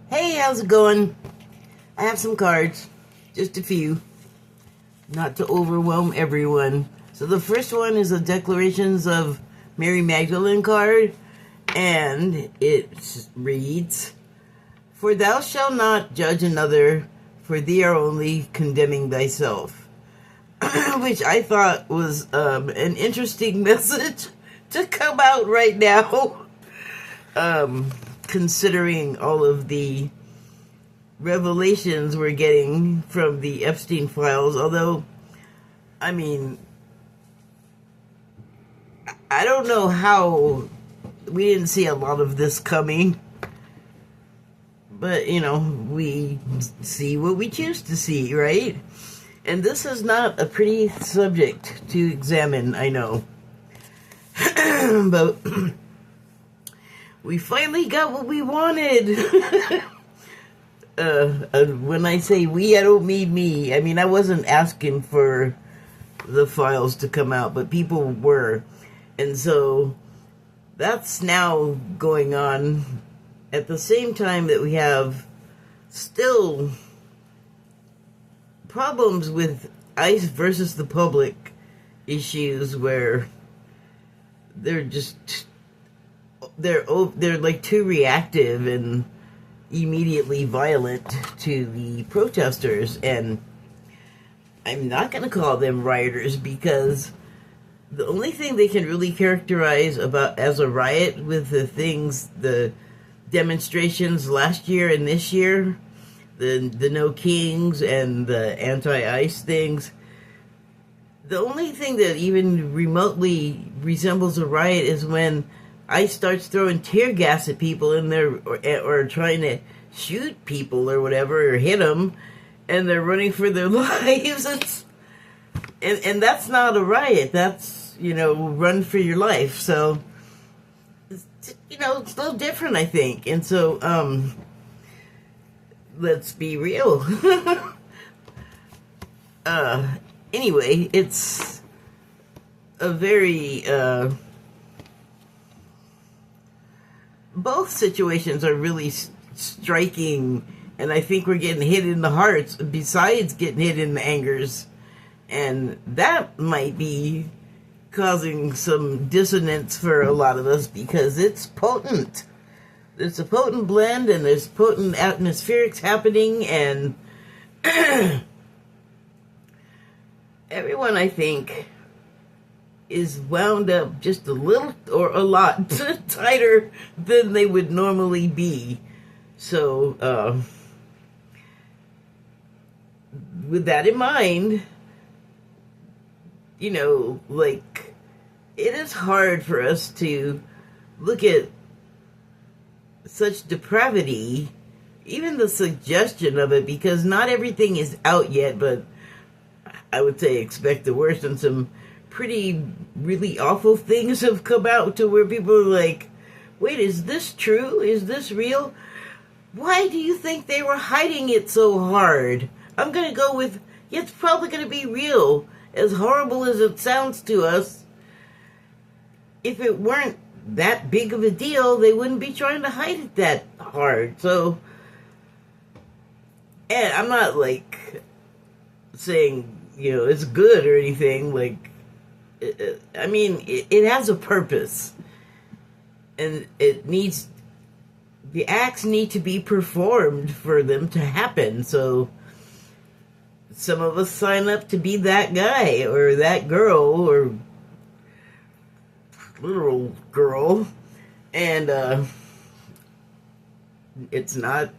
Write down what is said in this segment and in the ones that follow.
Hey, how's it going? I have some cards, just a few, not to overwhelm everyone. So the first one is a Declarations of Mary Magdalene card, and it reads, "For thou shalt not judge another, for thee are only condemning thyself." Which I thought was an interesting message to come out right now. Considering all of the revelations we're getting from the Epstein files, although, I mean, I don't know how we didn't see a lot of this coming, but, we see what we choose to see, right? And this is not a pretty subject to examine, I know. But we finally got what we wanted. When I say we, I don't mean me. I mean, I wasn't asking for the files to come out, but people were. And so that's now going on at the same time that we have still problems with ICE versus the public issues where they're like too reactive and immediately violent to the protesters. And I'm not going to call them rioters, because the only thing they can really characterize as a riot with the demonstrations last year and this year, the No Kings and the anti-ICE things, the only thing that even remotely resembles a riot is when ICE starts throwing tear gas at people in there, or trying to shoot people or whatever, or hit them, and they're running for their lives. And that's not a riot. That's, run for your life. So, it's a little different, I think. And so, let's be real. Anyway, it's a very, both situations are really striking, and I think we're getting hit in the hearts besides getting hit in the angers, and that might be causing some dissonance for a lot of us, because it's potent. It's a potent blend, and there's potent atmospherics happening, and everyone, I think, is wound up just a little or a lot tighter than they would normally be. So, with that in mind, it is hard for us to look at such depravity, even the suggestion of it, because not everything is out yet, but I would say expect the worst, and some really awful things have come out to where people are like, wait, is this true? Is this real? Why do you think they were hiding it so hard? I'm going to go with, it's probably going to be real. As horrible as it sounds to us, if it weren't that big of a deal, they wouldn't be trying to hide it that hard. So, and I'm not saying, it's good or anything. I mean, it has a purpose, and the acts need to be performed for them to happen. So some of us sign up to be that guy or that girl or literal girl, and it's not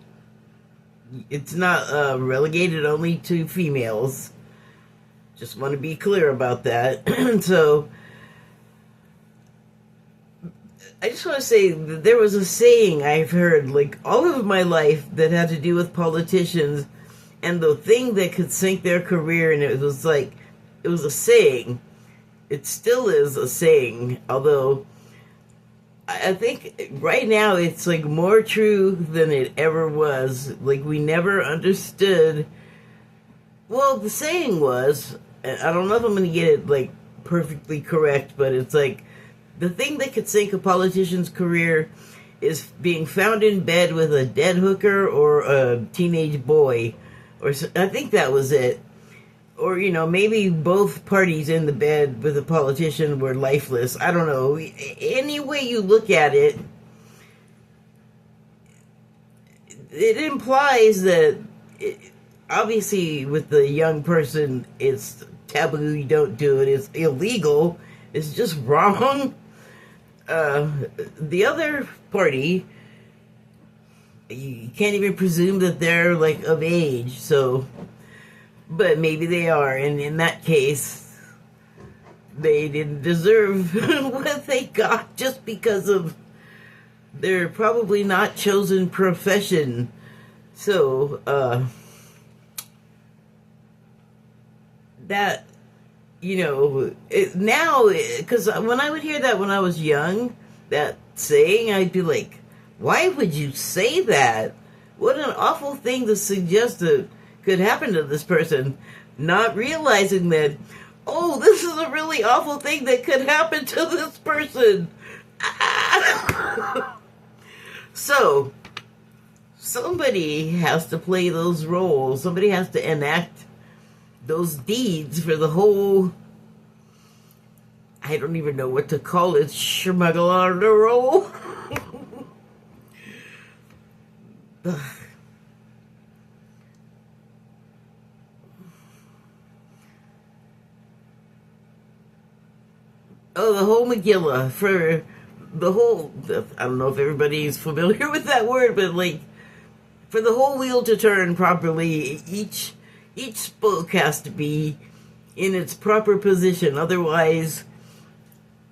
relegated only to females. Just want to be clear about that. So, I just want to say that there was a saying I've heard all of my life that had to do with politicians, and the thing that could sink their career, and it was a saying. It still is a saying, although I think right now it's more true than it ever was. We never understood. Well, the saying was, I don't know if I'm going to get it perfectly correct, but it's the thing that could sink a politician's career is being found in bed with a dead hooker or a teenage boy, I think that was it. Or, maybe both parties in the bed with a politician were lifeless. I don't know. Any way you look at it, it implies that, obviously, with the young person, it's taboo. You don't do it. It's illegal. It's just wrong. The other party, you can't even presume that they're, like, of age, so... But maybe they are, and in that case, they didn't deserve what they got just because of their probably not chosen profession. So, that, now, because when I would hear that when I was young, that saying, I'd be like, why would you say that? What an awful thing to suggest that could happen to this person, not realizing that, oh, this is a really awful thing that could happen to this person. So, somebody has to play those roles. Somebody has to enact those deeds for the whole, I don't even know what to call it, schmuggle. Oh, the whole Megillah, for the whole, I don't know if everybody's familiar with that word, but like, for the whole wheel to turn properly, each spoke has to be in its proper position. Otherwise,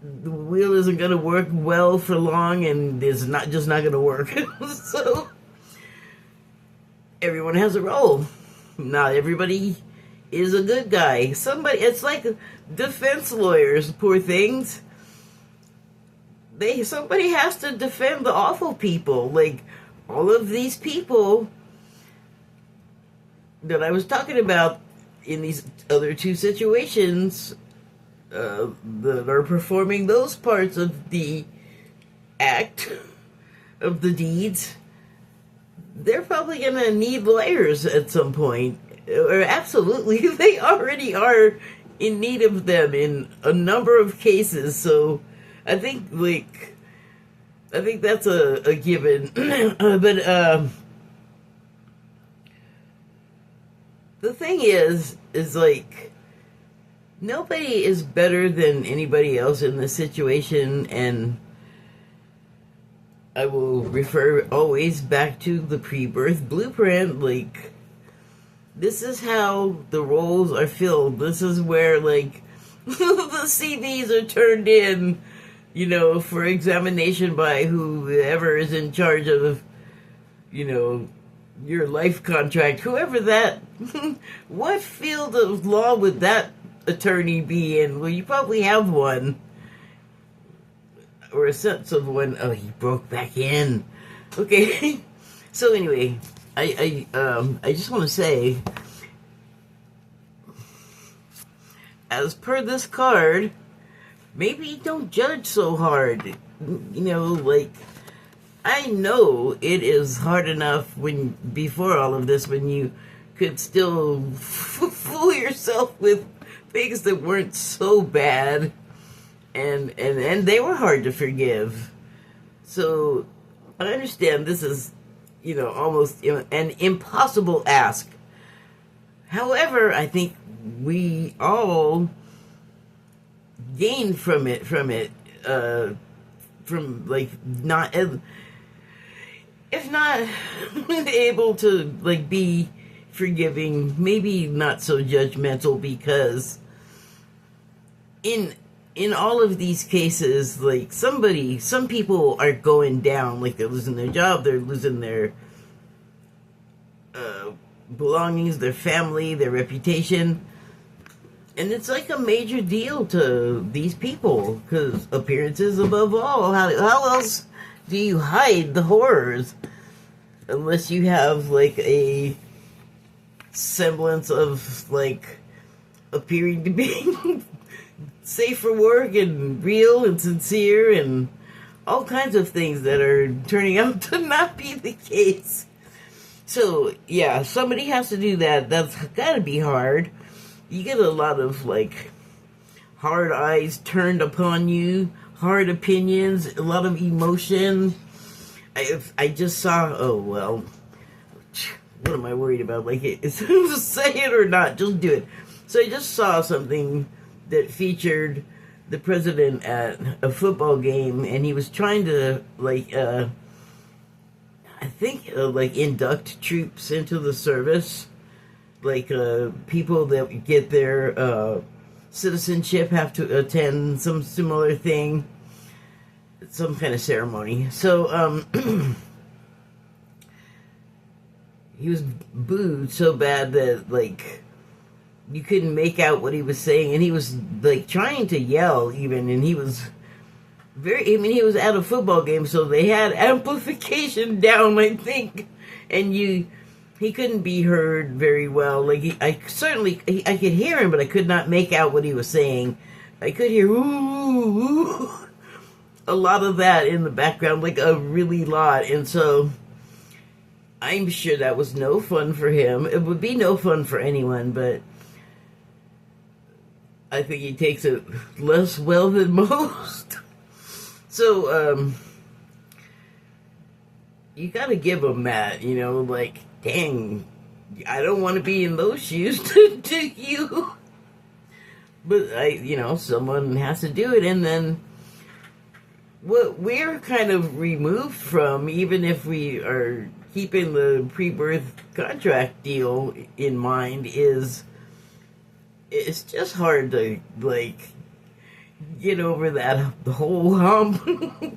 the wheel isn't going to work well for long, and it's not going to work. So, everyone has a role. Not everybody is a good guy. It's like defense lawyers, poor things. Somebody has to defend the awful people. Like, all of these people that I was talking about in these other two situations that are performing those parts of the act, of the deeds, they're probably going to need lawyers at some point. Or absolutely, they already are in need of them in a number of cases. So I think that's a given. But the thing is like, nobody is better than anybody else in this situation, and I will refer always back to the pre-birth blueprint. Like, this is how the roles are filled. This is where, like, the CVs are turned in, for examination by whoever is in charge of, your life contract. Whoever that, what field of law would that attorney be in? Well, you probably have one. Or a sense of one. Oh, he broke back in. Okay. So anyway, I just want to say, as per this card, maybe don't judge so hard. Like, I know it is hard enough before all of this, when you could still fool yourself with things that weren't so bad, and they were hard to forgive. So I understand this is, almost an impossible ask. However, I think we all gain from like, not, if not able to, like, be forgiving, maybe not so judgmental, because in all of these cases, like, some people are going down, like, they're losing their job, they're losing their belongings, their family, their reputation, and it's like a major deal to these people, because appearances above all. How else do you hide the horrors, unless you have, like, a semblance of, like, appearing to be safe for work and real and sincere and all kinds of things that are turning out to not be the case. So, yeah, somebody has to do that. That's gotta be hard. You get a lot of, like, hard eyes turned upon you, hard opinions, a lot of emotion. I just saw, oh, well, what am I worried about? Like, say it or not, just do it. So I just saw something that featured the president at a football game, and he was trying to, like, I think, like, induct troops into the service. Like, people that get their citizenship have to attend some similar thing, some kind of ceremony. So, he was booed so bad that, like, you couldn't make out what he was saying, and he was, like, trying to yell even, and he was he was at a football game, so they had amplification down, I think, and he couldn't be heard very well. Like, I could hear him, but I could not make out what he was saying. I could hear, ooh, ooh, a lot of that in the background, like a really lot, and so I'm sure that was no fun for him. It would be no fun for anyone, but I think he takes it less well than most. So, you gotta give him that, you know, like, dang, I don't want to be in those shoes to you. But, someone has to do it, and then what we're kind of removed from, even if we are keeping the pre-birth contract deal in mind, is it's just hard to, like, get over that whole hump,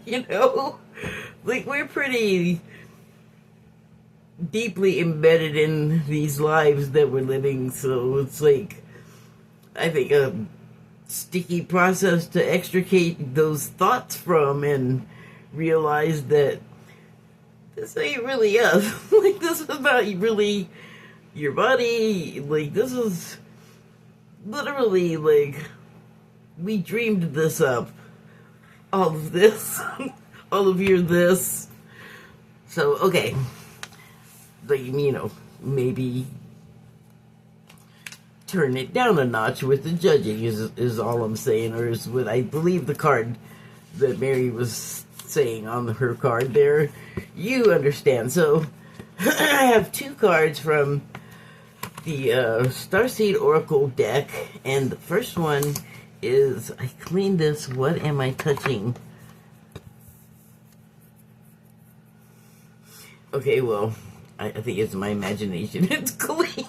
you know? Like, we're pretty deeply embedded in these lives that we're living, so it's like, I think, a sticky process to extricate those thoughts from and realize that this ain't really us. Like, this is not really your body. Like, this is literally, like, we dreamed this up. All of this. All of your this. So, okay. Like, maybe turn it down a notch with the judging is all I'm saying, or is what I believe the card that Mary was saying on her card there. You understand. So, I have two cards from the Starseed Oracle deck, and the first one is, I cleaned this, what am I touching? Okay, well, I think it's my imagination. It's clean.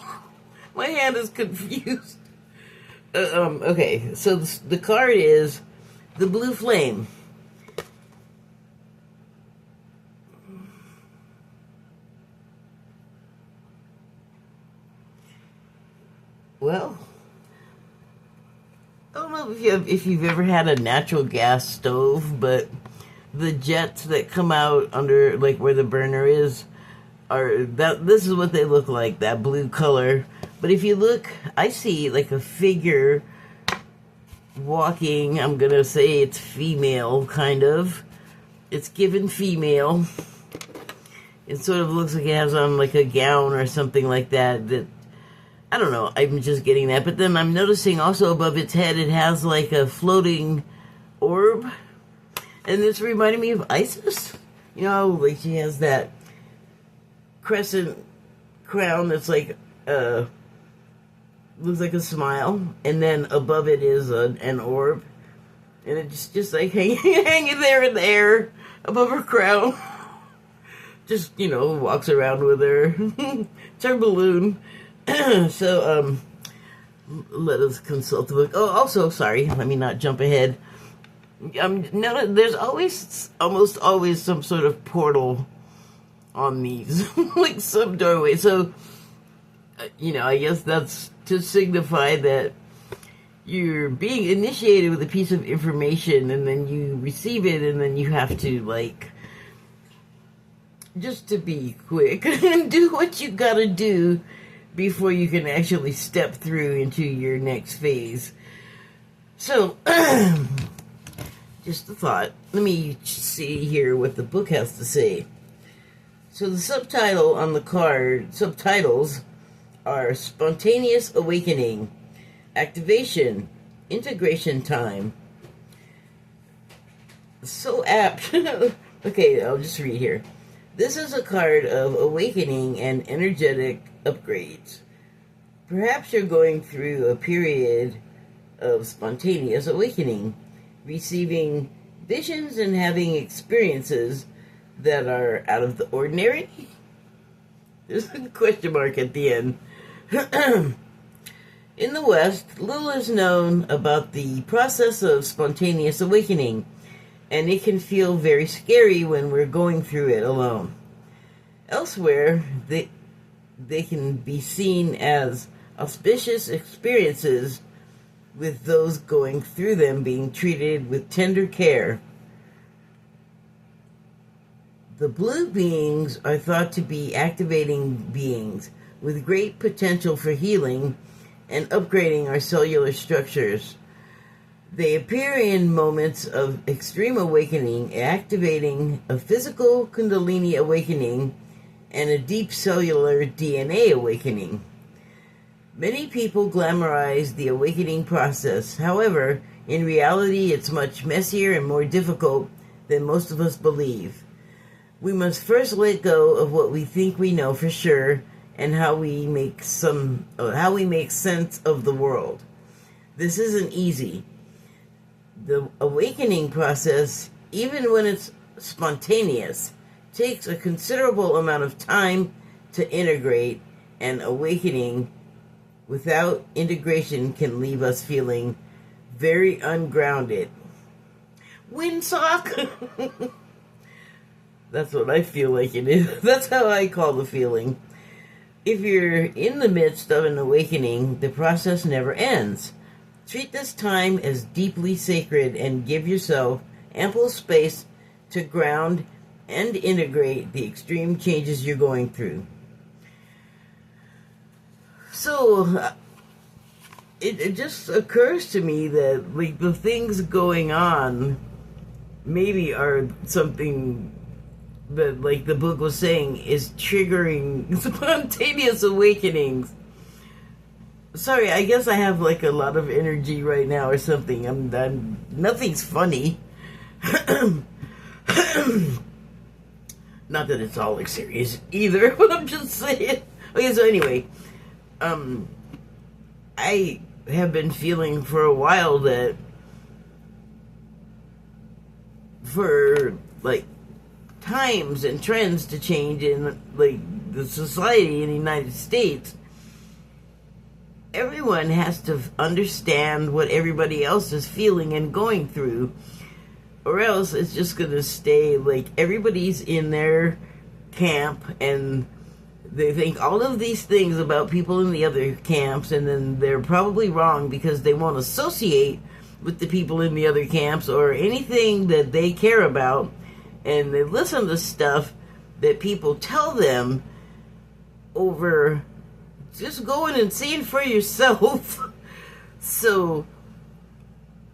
My hand is confused. Okay, so the card is the Blue Flame. Well, I don't know if you've ever had a natural gas stove, but the jets that come out under, like, where the burner is, this is what they look like, that blue color. But if you look, I see, like, a figure walking. I'm gonna say it's female, kind of. It's given female. It sort of looks like it has on, like, a gown or something like that. I don't know, I'm just getting that. But then I'm noticing also above its head it has, like, a floating orb. And this reminded me of Isis. You know, like, she has that crescent crown that's like, looks like a smile. And then above it is an orb. And it's just like hanging there in the air above her crown. Just, walks around with her. It's her balloon. So, let us consult the book. Oh, also, sorry, let me not jump ahead. No, there's almost always some sort of portal on these, like some doorway. So, I guess that's to signify that you're being initiated with a piece of information, and then you receive it, and then you have to, like, just to be quick and do what you gotta do before you can actually step through into your next phase. So, Just a thought. Let me see here what the book has to say. So the subtitle on the card, subtitles are Spontaneous Awakening, Activation, Integration Time. So apt. Okay, I'll just read here. This is a card of awakening and energetic upgrades. Perhaps you're going through a period of spontaneous awakening, receiving visions and having experiences that are out of the ordinary. There's a question mark at the end. In the West, little is known about the process of spontaneous awakening, and it can feel very scary when we're going through it alone. Elsewhere, they can be seen as auspicious experiences, with those going through them being treated with tender care. The blue beings are thought to be activating beings with great potential for healing and upgrading our cellular structures. They appear in moments of extreme awakening, activating a physical Kundalini awakening and a deep cellular DNA awakening. Many people glamorize the awakening process. However, in reality, it's much messier and more difficult than most of us believe. We must first let go of what we think we know for sure and how we make sense of the world. This isn't easy. The awakening process, even when it's spontaneous, takes a considerable amount of time to integrate, and awakening without integration can leave us feeling very ungrounded. Windsock! That's what I feel like it is. That's how I call the feeling. If you're in the midst of an awakening, the process never ends. Treat this time as deeply sacred and give yourself ample space to ground and integrate the extreme changes you're going through. So, it just occurs to me that, like, the things going on maybe are something that, like the book was saying, is triggering spontaneous awakenings. Sorry, I guess I have like a lot of energy right now or something. I'm nothing's funny. Not that it's all like serious either, but I'm just saying. Okay, so anyway, I have been feeling for a while that for like times and trends to change in like the society in the United States, everyone has to understand what everybody else is feeling and going through, or else it's just going to stay like everybody's in their camp and they think all of these things about people in the other camps, and then they're probably wrong because they won't associate with the people in the other camps or anything that they care about, and they listen to stuff that people tell them over just going and seeing for yourself. So,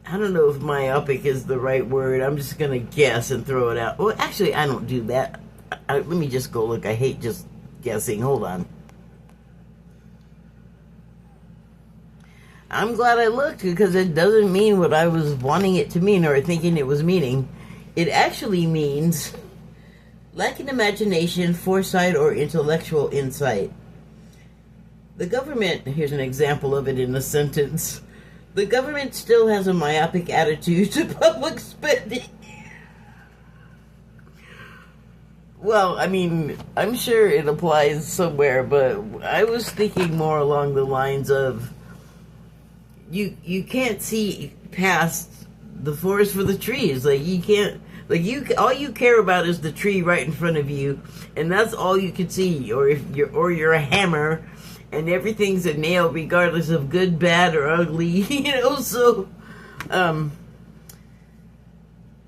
I don't know if myopic is the right word. I'm just going to guess and throw it out. Well, actually, I don't do that. Let me just go look. I hate just guessing. Hold on. I'm glad I looked, because it doesn't mean what I was wanting it to mean or thinking it was meaning. It actually means lacking imagination, foresight, or intellectual insight. The government, here's an example of it in a sentence. The government still has a myopic attitude to public spending. Well, I mean, I'm sure it applies somewhere, but I was thinking more along the lines of you can't see past the forest for the trees. Like, you can't, like, all you care about is the tree right in front of you, and that's all you can see. Or if you're a hammer, and everything's a nail, regardless of good, bad, or ugly, you know. So,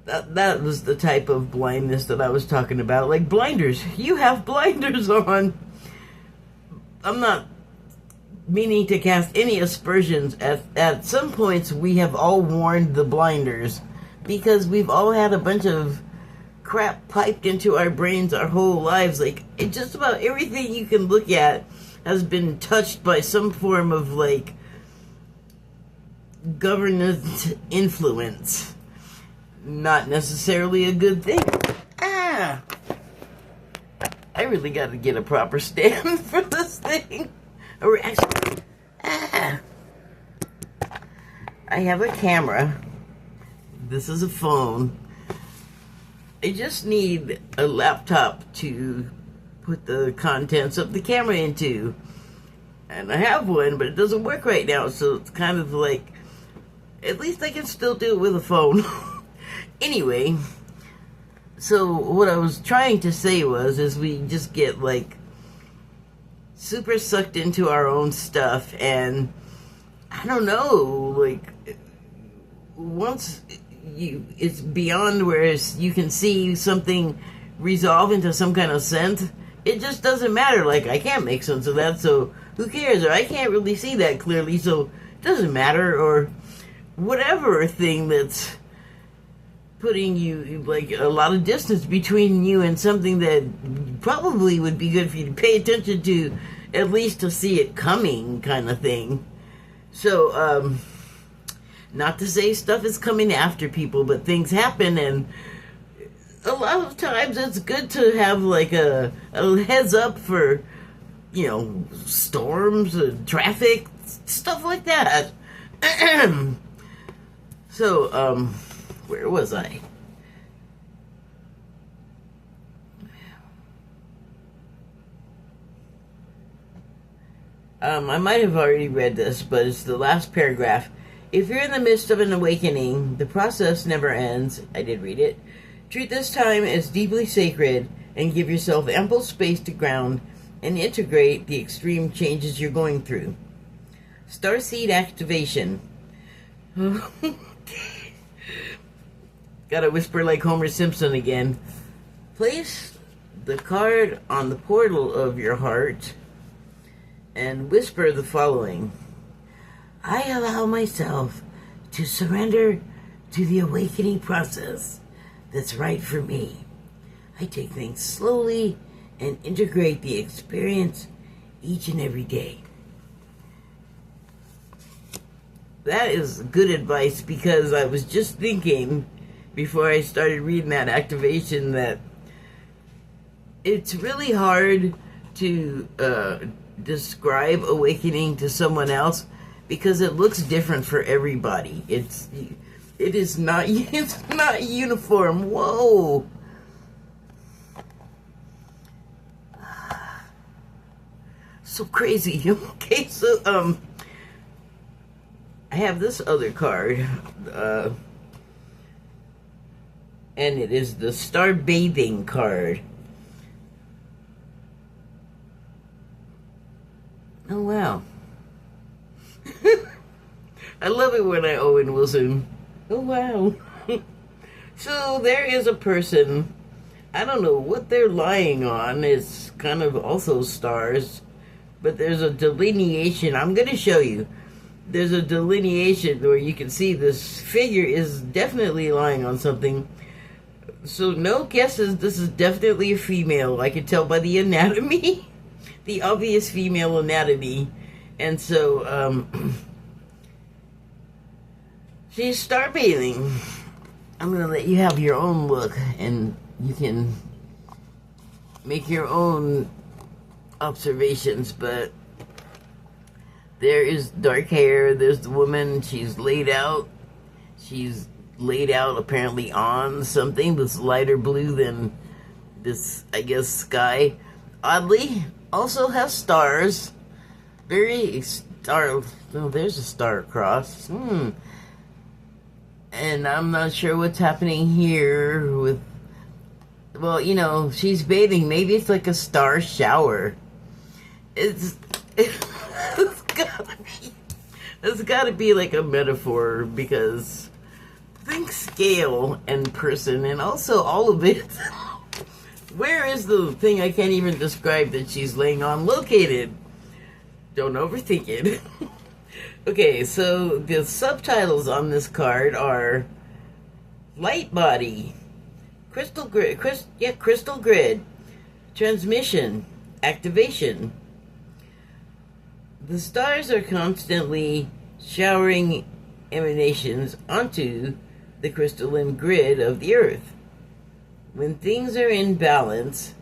that was the type of blindness that I was talking about. Like blinders. You have blinders on. I'm not meaning to cast any aspersions. At some points, we have all worn the blinders because we've all had a bunch of crap piped into our brains our whole lives. Like, just about everything you can look at has been touched by some form of, like, government influence. Not necessarily a good thing. I really got to get a proper stand for this thing. Or actually, I have a camera. This is a phone. I just need a laptop to put the contents of the camera into. And I have one, but it doesn't work right now, so it's kind of like, at least I can still do it with a phone. Anyway, so what I was trying to say is we just get, like, super sucked into our own stuff, and I don't know, like, once it's beyond where you can see something resolve into some kind of sense, it just doesn't matter. Like, I can't make sense of that, so who cares? Or I can't really see that clearly, so it doesn't matter. Or whatever thing that's putting you, like, a lot of distance between you and something that probably would be good for you to pay attention to, at least to see it coming, kind of thing. So, not to say stuff is coming after people, but things happen, and a lot of times it's good to have, like, a heads up for, you know, storms, traffic, stuff like that. So, where was I? I might have already read this, but it's the last paragraph. If you're in the midst of an awakening, the process never ends. I did read it. Treat this time as deeply sacred and give yourself ample space to ground and integrate the extreme changes you're going through. Starseed activation. Gotta whisper like Homer Simpson again. Place the card on the portal of your heart and whisper the following. I allow myself to surrender to the awakening process that's right for me. I take things slowly and integrate the experience each and every day. That is good advice, because I was just thinking before I started reading that activation that it's really hard to describe awakening to someone else, because it looks different for everybody. It is not, it's not uniform. Whoa. So crazy. Okay, so I have this other card, and it is the Star Bathing card. Oh, wow. I love it when I Owen Wilson. Oh, wow. So there is a person, I don't know what they're lying on. It's kind of also stars, but there's a delineation. I'm going to show you. There's a delineation where you can see this figure is definitely lying on something. So no guesses, this is definitely a female. I can tell by the anatomy. The obvious female anatomy. And so, she's starbathing. I'm going to let you have your own look, and you can make your own observations, but there is dark hair. There's the woman. She's laid out. She's laid out apparently on something that's lighter blue than this, I guess, sky. Oddly, also has stars. Very star. Oh, there's a star across. And I'm not sure what's happening here with. Well, you know, she's bathing. Maybe it's like a star shower. It's gotta be like a metaphor, because think scale and person, and also all of it. Where is the thing I can't even describe that she's laying on located? Don't overthink it. Okay, so the subtitles on this card are light body, crystal grid, transmission, activation. The stars are constantly showering emanations onto the crystalline grid of the Earth. When things are in balance,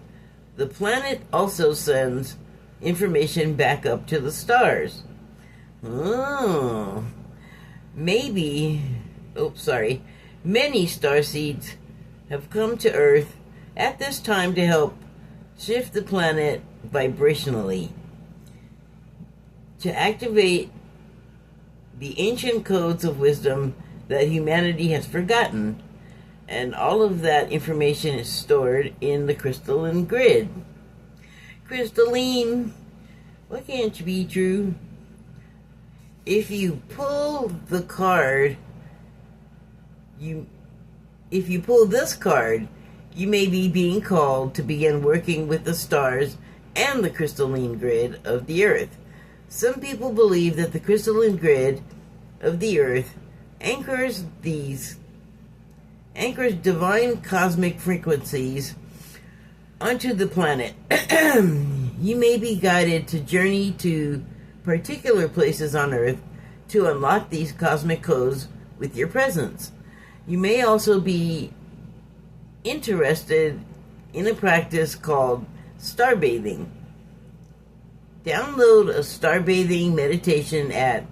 the planet also sends information back up to the stars. Oh, maybe, many starseeds have come to Earth at this time to help shift the planet vibrationally, to activate the ancient codes of wisdom that humanity has forgotten. And all of that information is stored in the crystalline grid. Crystalline, why can't you be true? If you pull the card, if you pull this card, you may be being called to begin working with the stars and the crystalline grid of the Earth. Some people believe that the crystalline grid of the Earth anchors divine cosmic frequencies onto the planet. You may be guided to journey to particular places on Earth to unlock these cosmic codes with your presence. You may also be interested in a practice called starbathing. Download a starbathing meditation at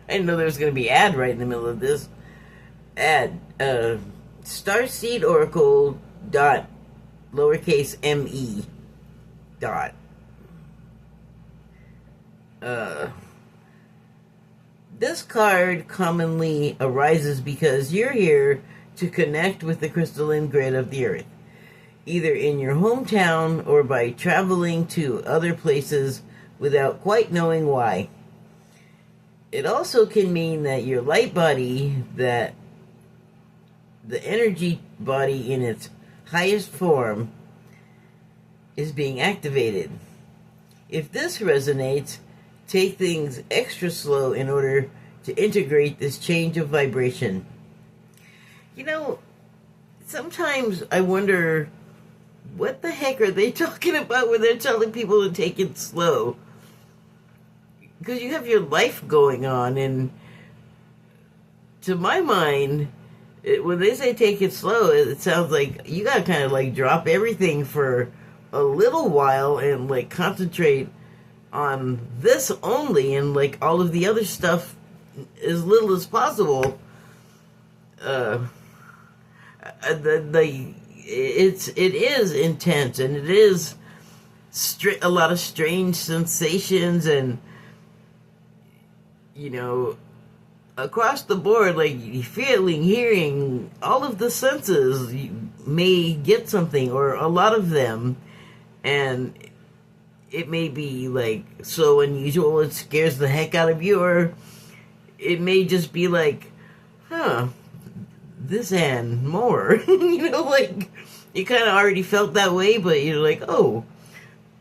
I didn't know there was going to be an ad right in the middle of this. At starseedoracle.me. This card commonly arises because you're here to connect with the crystalline grid of the Earth, either in your hometown or by traveling to other places without quite knowing why. It also can mean that your light body, that the energy body in its highest form, is being activated. If this resonates, take things extra slow in order to integrate this change of vibration. You know, sometimes I wonder, what the heck are they talking about when they're telling people to take it slow? Because you have your life going on, and to my mind, when they say take it slow, it sounds like you gotta kind of like drop everything for a little while and like concentrate on this only, and like all of the other stuff as little as possible. It is intense, and it is a lot of strange sensations, and you know, across the board, like feeling, hearing, all of the senses, you may get something, or a lot of them, and it may be like so unusual it scares the heck out of you, or it may just be like, this and more. You know, like you kind of already felt that way, but you're like, oh,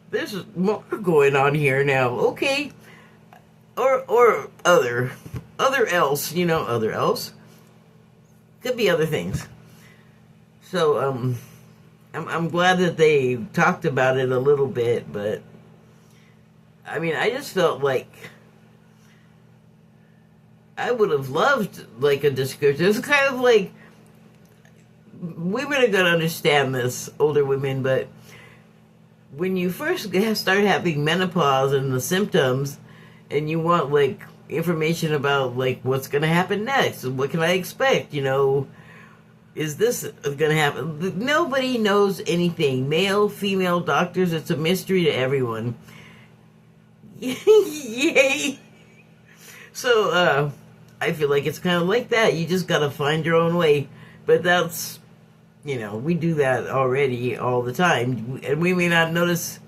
there's more going on here now. Okay. Or other else, you know, other else. Could be other things. So, I'm glad that they talked about it a little bit, but I mean, I just felt like I would have loved like a description. It's kind of like, women are gonna understand this, older women, but when you first start having menopause and the symptoms, and you want like information about like what's gonna happen next, what can I expect, you know, is this gonna happen? Nobody knows anything. Male, female doctors, it's a mystery to everyone. Yay. So I feel like it's kind of like that. You just gotta find your own way. But that's, you know, we do that already all the time, and we may not notice.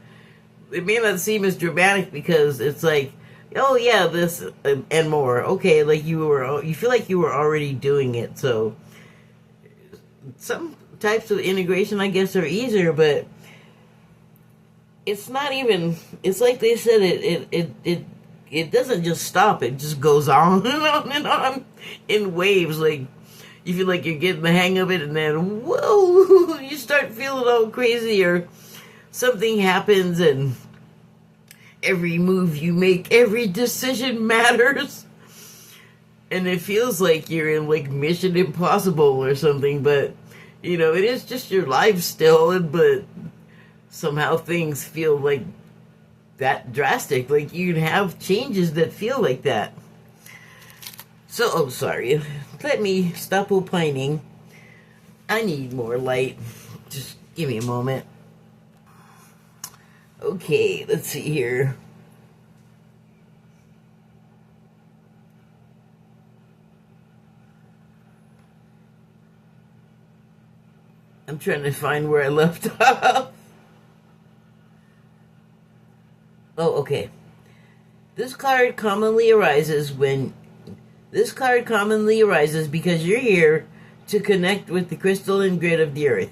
It may not seem as dramatic because it's like, oh yeah, this and more. Okay, like you feel like you were already doing it. So some types of integration, I guess, are easier, but it's not even. It's like they said, it doesn't just stop. It just goes on and on and on in waves. Like you feel like you're getting the hang of it, and then, whoa, you start feeling all crazy, or something happens, and every move you make, every decision matters. And it feels like you're in, like, Mission Impossible or something, but, you know, it is just your life still, but somehow things feel like that drastic. Like, you can have changes that feel like that. So, oh, sorry. Let me stop opining. I need more light. Just give me a moment. Okay, let's see here. I'm trying to find where I left off. Oh, okay. This card commonly arises because you're here to connect with the crystalline grid of the earth,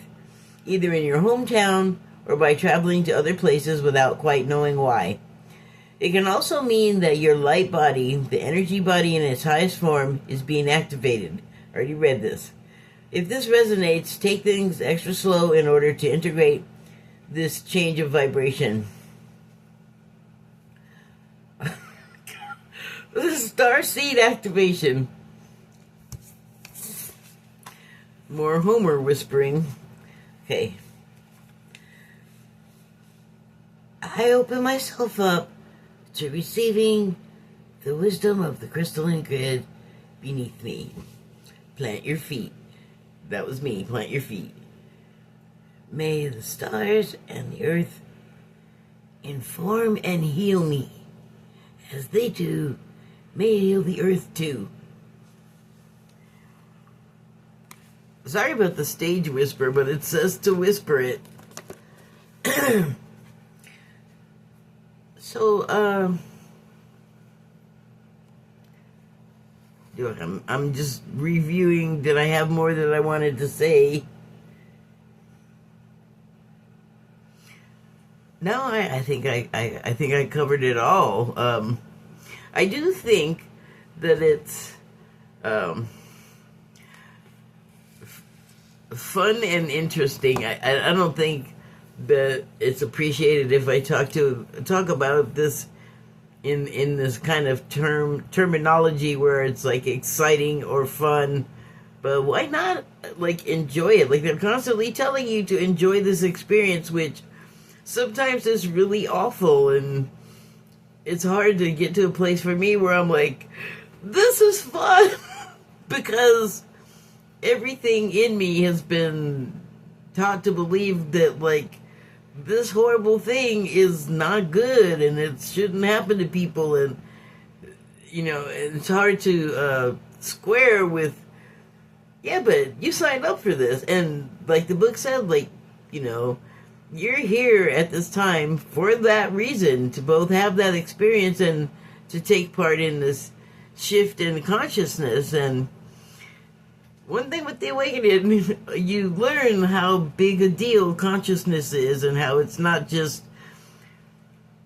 either in your hometown or by traveling to other places without quite knowing why. It can also mean that your light body, the energy body in its highest form, is being activated. I already read this. If this resonates, take things extra slow in order to integrate this change of vibration. The starseed activation. More Homer whispering. Okay. I open myself up to receiving the wisdom of the crystalline grid beneath me. Plant your feet. That was me. Plant your feet. May the stars and the earth inform and heal me. As they do, may heal the earth too. Sorry about the stage whisper, but it says to whisper it. So, I'm just reviewing. Did I have more that I wanted to say? No, I think I covered it all. I do think that it's fun and interesting. I don't think that it's appreciated if I talk about this in this kind of terminology where it's like exciting or fun. But why not, like, enjoy it? Like, they're constantly telling you to enjoy this experience, which sometimes is really awful, and it's hard to get to a place for me where I'm like, this is fun, because everything in me has been taught to believe that, like, this horrible thing is not good, and it shouldn't happen to people, and, you know, it's hard to square with, yeah, but you signed up for this, and, like the book said, like, you know, you're here at this time for that reason, to both have that experience and to take part in this shift in consciousness. And one thing with the awakening, you learn how big a deal consciousness is, and how it's not just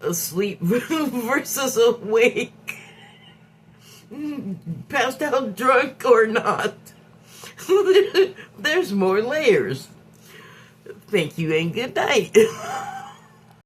asleep versus awake, passed out drunk or not. There's more layers. Thank you and good night.